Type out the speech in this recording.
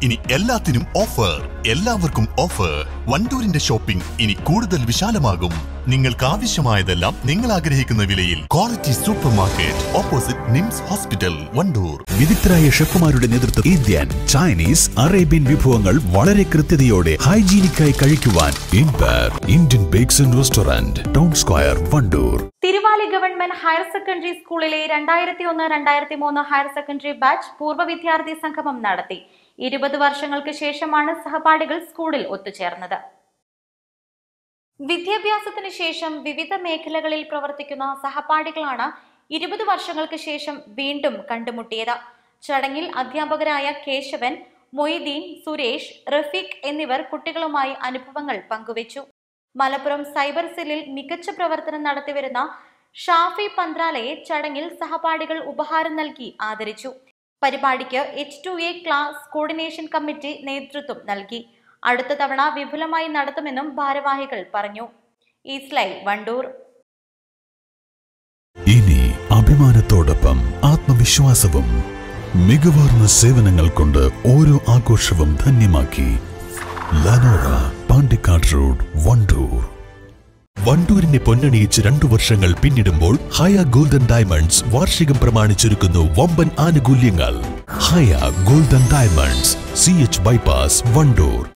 ഇനി എല്ലാത്തിനും ഓഫർ. എല്ലാവർക്കും ഓഫർ. വണ്ടൂരിന്റെ ഷോപ്പിംഗ് ഇനി കൂടുതൽ വിശാലമാകും. നിങ്ങൾക്ക് ആവശ്യമായതെല്ലാം നിങ്ങൾ ആഗ്രഹിക്കുന്ന വിലയിൽ. Quality super market, opposite NIMS hospital, Wandoor. വിദഗ്ധരായ ഷെഫുമാരുടെ നേതൃത്വത്തിൽ ഇന്ത്യൻ, ചൈനീസ്, അറേബ്യൻ വിഭവങ്ങൾ വളരെ കൃത്യതയോടെ ഹൈജീനിക്കായി കഴിക്കുവാൻ Indian bakes and restaurant, town square, Wandoor. Thiruvali government higher secondary സ്കൂളിലെ 2001-2003 ഹയർ സെക്കൻഡറി ബാച്ച് പൂർവ്വ വിദ്യാർത്ഥി സംഗമം നടത്തി. 20 വർഷങ്ങൾക്ക് ശേഷമാണ് സഹപാഠികൾ സ്കൂളിൽ ഒത്തുചേർന്നത്. വിദ്യാഭ്യാസത്തിന് ശേഷം വിവിധ മേഖലകളിൽ പ്രവർത്തിക്കുന്ന സഹപാഠികളാണ് 20 വർഷങ്ങൾക്ക് ശേഷം വീണ്ടും കണ്ടുമുട്ടിയത്. ചടങ്ങിൽ അധ്യാപകരായ കേശവൻ, മൊയ്തീൻ, സുരേഷ്, റഫീഖ് എന്നിവർ കുട്ടികളുമായി അനുഭവങ്ങൾ പങ്കുവച്ചു. മലപ്പുറം സൈബർ സെല്ലിൽ മികച്ച പ്രവർത്തനം നടത്തിവരുന്ന ഷാഫി പന്ത്രാലയെ ചടങ്ങിൽ സഹപാഠികൾ ഉപഹാരം നൽകി ആദരിച്ചു. പരിപാടിക്ക് H2A ക്ലാസ് കോർഡിനേഷൻ കമ്മിറ്റി നേതൃത്വം നൽകി. അടുത്ത തവണ വിപുലമായി നടത്തുമെന്നും ഭാരവാഹികൾ പറഞ്ഞു. ഈസ്ലൈ, വണ്ടൂർ. ഇനി അഭിമാനത്തോടൊപ്പം ആത്മവിശ്വാസവും. മികവാർന്ന സേവനങ്ങൾ കൊണ്ട് ഓരോ ആഘോഷവും ധന്യമാക്കി. ലനോറ, പാണ്ടിക്കാട് റോഡ്, വണ്ടൂർ. വണ്ടൂരിനെ പൊന്നണിയിച്ച് 2 വർഷങ്ങൾ പിന്നിടുമ്പോൾ ഹയ ഗോൾഡൻ ഡയമണ്ട്സ് വാർഷികം പ്രമാണിച്ചൊരുക്കുന്നു വമ്പൻ ആനുകൂല്യങ്ങൾ. Haya golden diamonds, CH bypass, Wandoor.